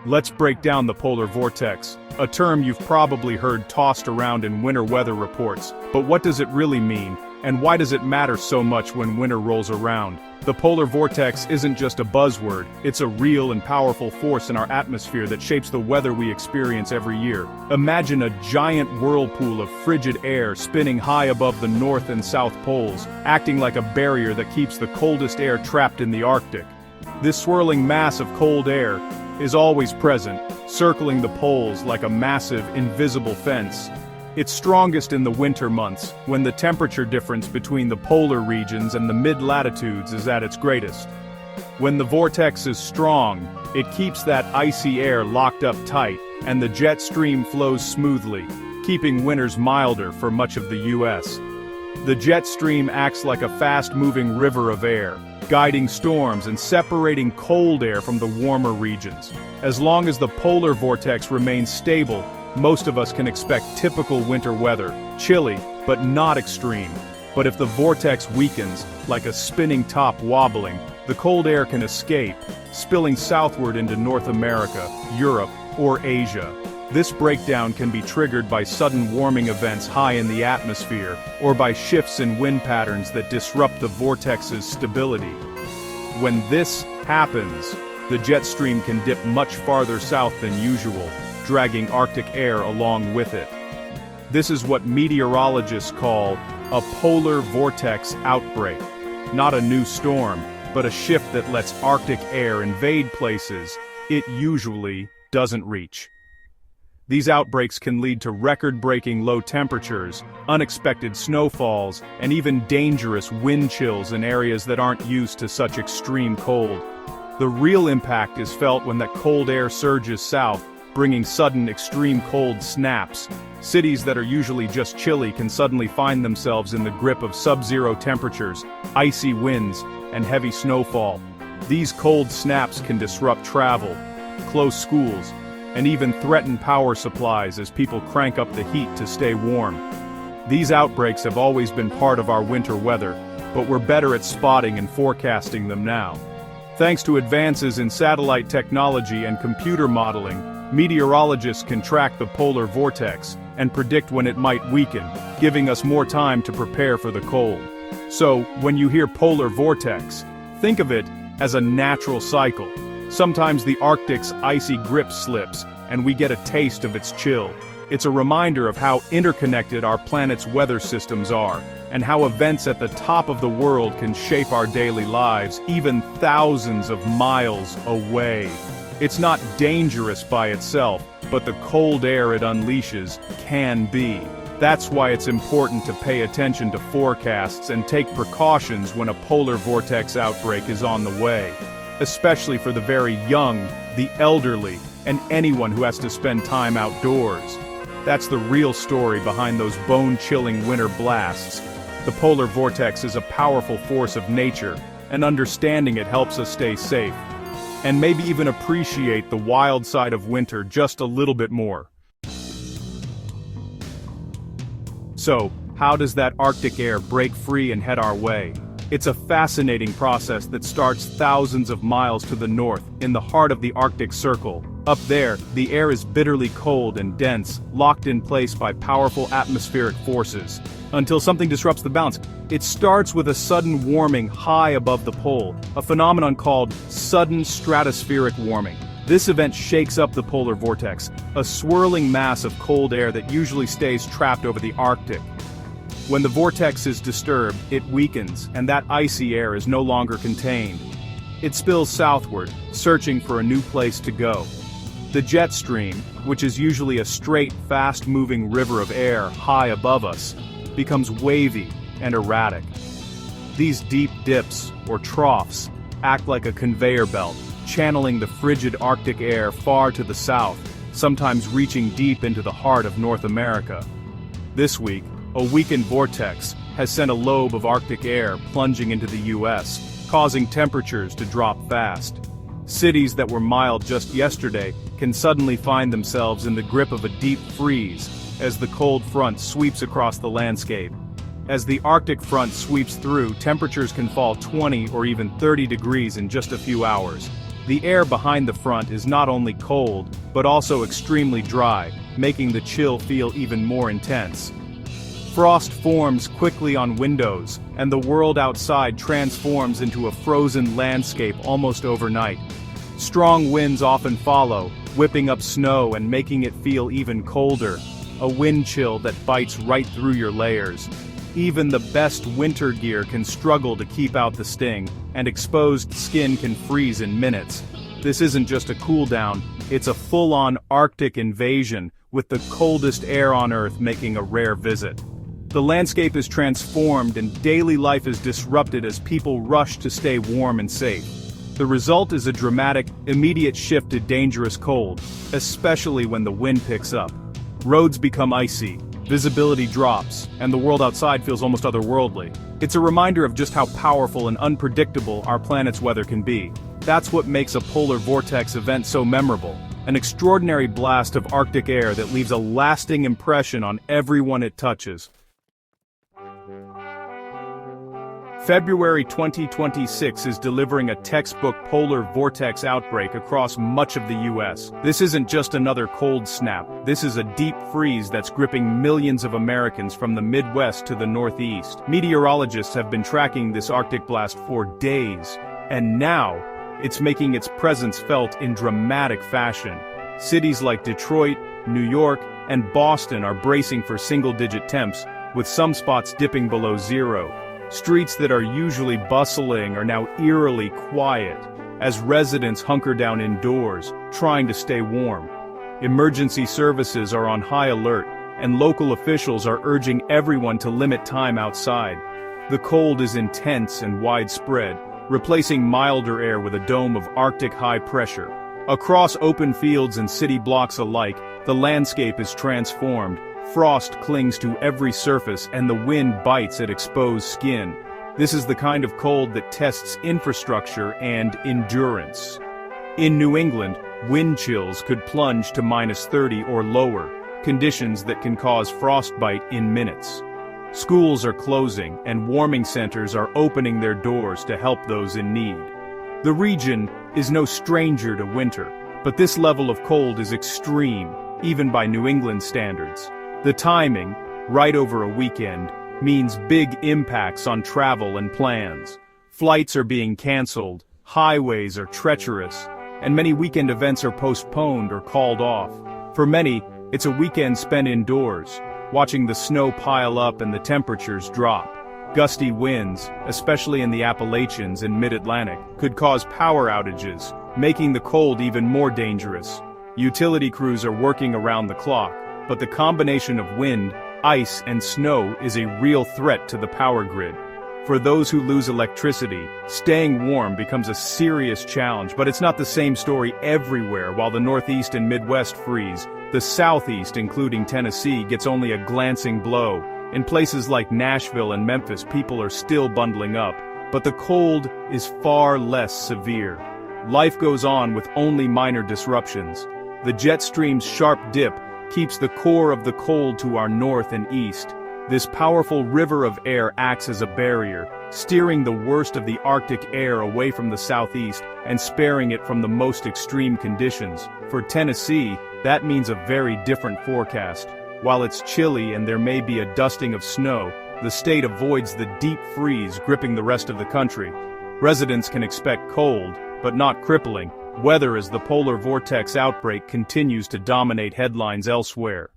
Let's break down the polar vortex, a term you've probably heard tossed around in winter weather reports, but what does it really mean, and why does it matter so much when winter rolls around? The polar vortex isn't just a buzzword, it's a real and powerful force in our atmosphere that shapes the weather we experience every year. Imagine a giant whirlpool of frigid air spinning high above the North and South poles, acting like a barrier that keeps the coldest air trapped in the Arctic. This swirling mass of cold air is always present, circling the poles like a massive, invisible fence. It's strongest in the winter months, when the temperature difference between the polar regions and the mid-latitudes is at its greatest. When the vortex is strong, it keeps that icy air locked up tight, and the jet stream flows smoothly, keeping winters milder for much of the U.S. The jet stream acts like a fast-moving river of air, guiding storms and separating cold air from the warmer regions. As long as the polar vortex remains stable, most of us can expect typical winter weather, chilly, but not extreme. But if the vortex weakens, like a spinning top wobbling, the cold air can escape, spilling southward into North America, Europe, or Asia. This breakdown can be triggered by sudden warming events high in the atmosphere, or by shifts in wind patterns that disrupt the vortex's stability. When this happens, the jet stream can dip much farther south than usual, dragging Arctic air along with it. This is what meteorologists call a polar vortex outbreak. Not a new storm, but a shift that lets Arctic air invade places it usually doesn't reach. These outbreaks can lead to record-breaking low temperatures, unexpected snowfalls, and even dangerous wind chills in areas that aren't used to such extreme cold. The real impact is felt when that cold air surges south, bringing sudden extreme cold snaps. Cities that are usually just chilly can suddenly find themselves in the grip of sub-zero temperatures, icy winds, and heavy snowfall. These cold snaps can disrupt travel, close schools, and even threaten power supplies as people crank up the heat to stay warm. These outbreaks have always been part of our winter weather, but we're better at spotting and forecasting them now. Thanks to advances in satellite technology and computer modeling, meteorologists can track the polar vortex and predict when it might weaken, giving us more time to prepare for the cold. So, when you hear polar vortex, think of it as a natural cycle. Sometimes the Arctic's icy grip slips, and we get a taste of its chill. It's a reminder of how interconnected our planet's weather systems are, and how events at the top of the world can shape our daily lives, even thousands of miles away. It's not dangerous by itself, but the cold air it unleashes can be. That's why it's important to pay attention to forecasts and take precautions when a polar vortex outbreak is on the way. Especially for the very young, the elderly, and anyone who has to spend time outdoors. That's the real story behind those bone-chilling winter blasts. The polar vortex is a powerful force of nature, and understanding it helps us stay safe. And maybe even appreciate the wild side of winter just a little bit more. So, how does that Arctic air break free and head our way? It's a fascinating process that starts thousands of miles to the north, in the heart of the Arctic Circle. Up there, the air is bitterly cold and dense, locked in place by powerful atmospheric forces. Until something disrupts the balance. It starts with a sudden warming high above the pole, a phenomenon called sudden stratospheric warming. This event shakes up the polar vortex, a swirling mass of cold air that usually stays trapped over the Arctic. When the vortex is disturbed, it weakens, and that icy air is no longer contained. It spills southward, searching for a new place to go. The jet stream, which is usually a straight, fast-moving river of air high above us, becomes wavy and erratic. These deep dips, or troughs, act like a conveyor belt, channeling the frigid Arctic air far to the south, sometimes reaching deep into the heart of North America. This week, a weakened vortex has sent a lobe of Arctic air plunging into the U.S., causing temperatures to drop fast. Cities that were mild just yesterday can suddenly find themselves in the grip of a deep freeze as the cold front sweeps across the landscape. As the Arctic front sweeps through, temperatures can fall 20 or even 30 degrees in just a few hours. The air behind the front is not only cold, but also extremely dry, making the chill feel even more intense. Frost forms quickly on windows, and the world outside transforms into a frozen landscape almost overnight. Strong winds often follow, whipping up snow and making it feel even colder, a wind chill that bites right through your layers. Even the best winter gear can struggle to keep out the sting, and exposed skin can freeze in minutes. This isn't just a cool down, it's a full-on Arctic invasion, with the coldest air on Earth making a rare visit. The landscape is transformed and daily life is disrupted as people rush to stay warm and safe. The result is a dramatic, immediate shift to dangerous cold, especially when the wind picks up. Roads become icy, visibility drops, and the world outside feels almost otherworldly. It's a reminder of just how powerful and unpredictable our planet's weather can be. That's what makes a polar vortex event so memorable. An extraordinary blast of Arctic air that leaves a lasting impression on everyone it touches. February 2026 is delivering a textbook polar vortex outbreak across much of the US. This isn't just another cold snap, this is a deep freeze that's gripping millions of Americans from the Midwest to the Northeast. Meteorologists have been tracking this Arctic blast for days, and now, it's making its presence felt in dramatic fashion. Cities like Detroit, New York, and Boston are bracing for single-digit temps, with some spots dipping below zero. Streets that are usually bustling are now eerily quiet, as residents hunker down indoors, trying to stay warm. Emergency services are on high alert, and local officials are urging everyone to limit time outside. The cold is intense and widespread, replacing milder air with a dome of Arctic high pressure. Across open fields and city blocks alike, the landscape is transformed. Frost clings to every surface and the wind bites at exposed skin. This is the kind of cold that tests infrastructure and endurance. In New England, wind chills could plunge to -30 or lower, conditions that can cause frostbite in minutes. Schools are closing and warming centers are opening their doors to help those in need. The region is no stranger to winter, but this level of cold is extreme, even by New England standards. The timing, right over a weekend, means big impacts on travel and plans. Flights are being canceled, highways are treacherous, and many weekend events are postponed or called off. For many, it's a weekend spent indoors, watching the snow pile up and the temperatures drop. Gusty winds, especially in the Appalachians and Mid-Atlantic, could cause power outages, making the cold even more dangerous. Utility crews are working around the clock, but the combination of wind, ice, and snow is a real threat to the power grid. For those who lose electricity, staying warm becomes a serious challenge, but it's not the same story everywhere. While the Northeast and Midwest freeze, the Southeast, including Tennessee, gets only a glancing blow. In places like Nashville and Memphis, people are still bundling up, but the cold is far less severe. Life goes on with only minor disruptions. The jet stream's sharp dip keeps the core of the cold to our north and east. This powerful river of air acts as a barrier, steering the worst of the Arctic air away from the southeast and sparing it from the most extreme conditions. For Tennessee, that means a very different forecast. While it's chilly and there may be a dusting of snow, the state avoids the deep freeze gripping the rest of the country. Residents can expect cold, but not crippling, weather as the polar vortex outbreak continues to dominate headlines elsewhere.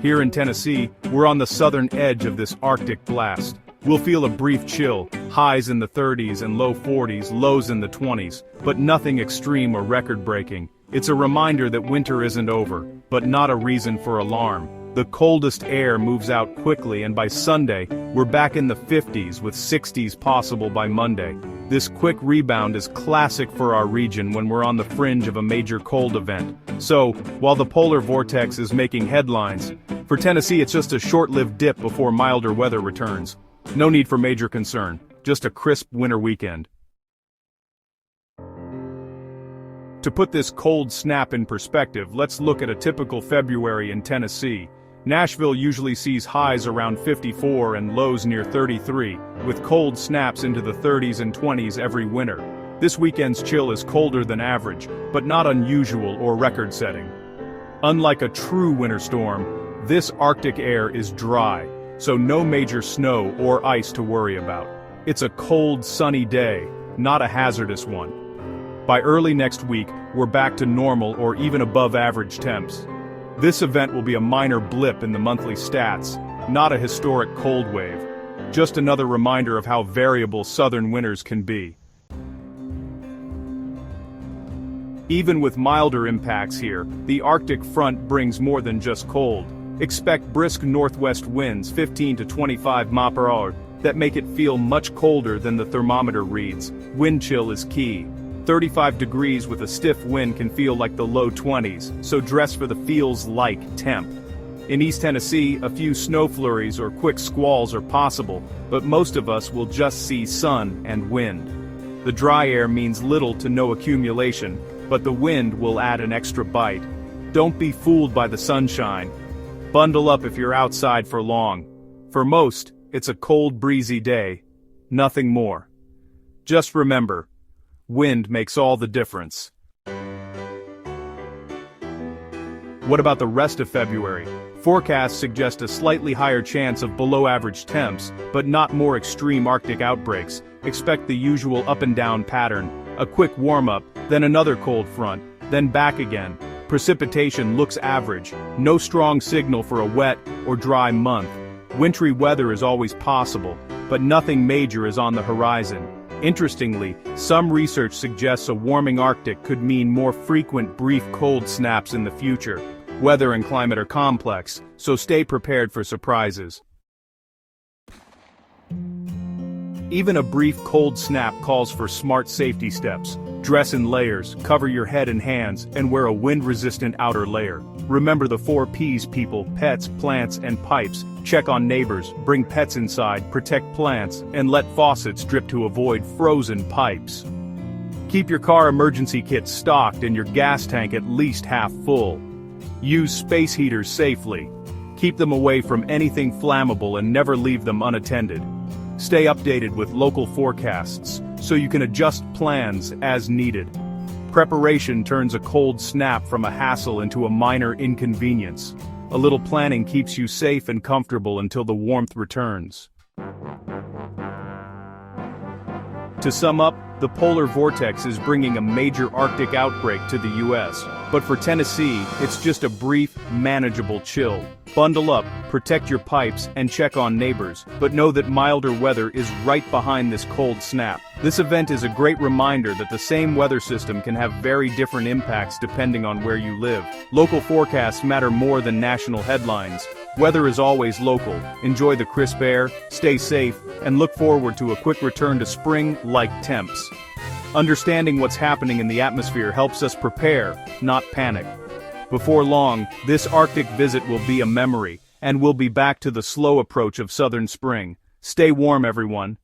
Here in Tennessee, we're on the southern edge of this Arctic blast. We'll feel a brief chill, highs in the 30s and low 40s, lows in the 20s, but nothing extreme or record-breaking. It's a reminder that winter isn't over, but not a reason for alarm. The coldest air moves out quickly, and by Sunday, we're back in the 50s with 60s possible by Monday. This quick rebound is classic for our region when we're on the fringe of a major cold event. So, while the polar vortex is making headlines, for Tennessee it's just a short-lived dip before milder weather returns. No need for major concern, just a crisp winter weekend. To put this cold snap in perspective, let's look at a typical February in Tennessee. Nashville usually sees highs around 54 and lows near 33, with cold snaps into the 30s and 20s every winter. This weekend's chill is colder than average, but not unusual or record-setting. Unlike a true winter storm, this Arctic air is dry, so no major snow or ice to worry about. It's a cold, sunny day, not a hazardous one. By early next week, we're back to normal or even above average temps. This event will be a minor blip in the monthly stats, not a historic cold wave. Just another reminder of how variable southern winters can be. Even with milder impacts here, the Arctic front brings more than just cold. Expect brisk northwest winds 15 to 25 mph that make it feel much colder than the thermometer reads. Wind chill is key. 35 degrees with a stiff wind can feel like the low 20s, so dress for the feels-like temp. In East Tennessee, a few snow flurries or quick squalls are possible, but most of us will just see sun and wind. The dry air means little to no accumulation, but the wind will add an extra bite. Don't be fooled by the sunshine. Bundle up if you're outside for long. For most, it's a cold, breezy day. Nothing more. Just remember, wind makes all the difference. What about the rest of February? Forecasts suggest a slightly higher chance of below-average temps, but not more extreme Arctic outbreaks. Expect the usual up-and-down pattern, a quick warm-up, then another cold front, then back again. Precipitation looks average, no strong signal for a wet or dry month. Wintry weather is always possible, but nothing major is on the horizon. Interestingly, some research suggests a warming Arctic could mean more frequent brief cold snaps in the future. Weather and climate are complex, so stay prepared for surprises. Even a brief cold snap calls for smart safety steps. Dress in layers, cover your head and hands, and wear a wind-resistant outer layer. Remember the 4 Ps, people: pets, plants, and pipes. Check on neighbors, bring pets inside, protect plants, and let faucets drip to avoid frozen pipes. Keep your car emergency kit stocked and your gas tank at least half full. Use space heaters safely. Keep them away from anything flammable and never leave them unattended. Stay updated with local forecasts, so you can adjust plans as needed. Preparation turns a cold snap from a hassle into a minor inconvenience. A little planning keeps you safe and comfortable until the warmth returns. To sum up, the polar vortex is bringing a major Arctic outbreak to the U.S., but for Tennessee, it's just a brief, manageable chill. Bundle up, protect your pipes, and check on neighbors, but know that milder weather is right behind this cold snap. This event is a great reminder that the same weather system can have very different impacts depending on where you live. Local forecasts matter more than national headlines. Weather is always local. Enjoy the crisp air, stay safe, and look forward to a quick return to spring-like temps. Understanding what's happening in the atmosphere helps us prepare, not panic. Before long, this Arctic visit will be a memory, and we'll be back to the slow approach of southern spring. Stay warm, everyone.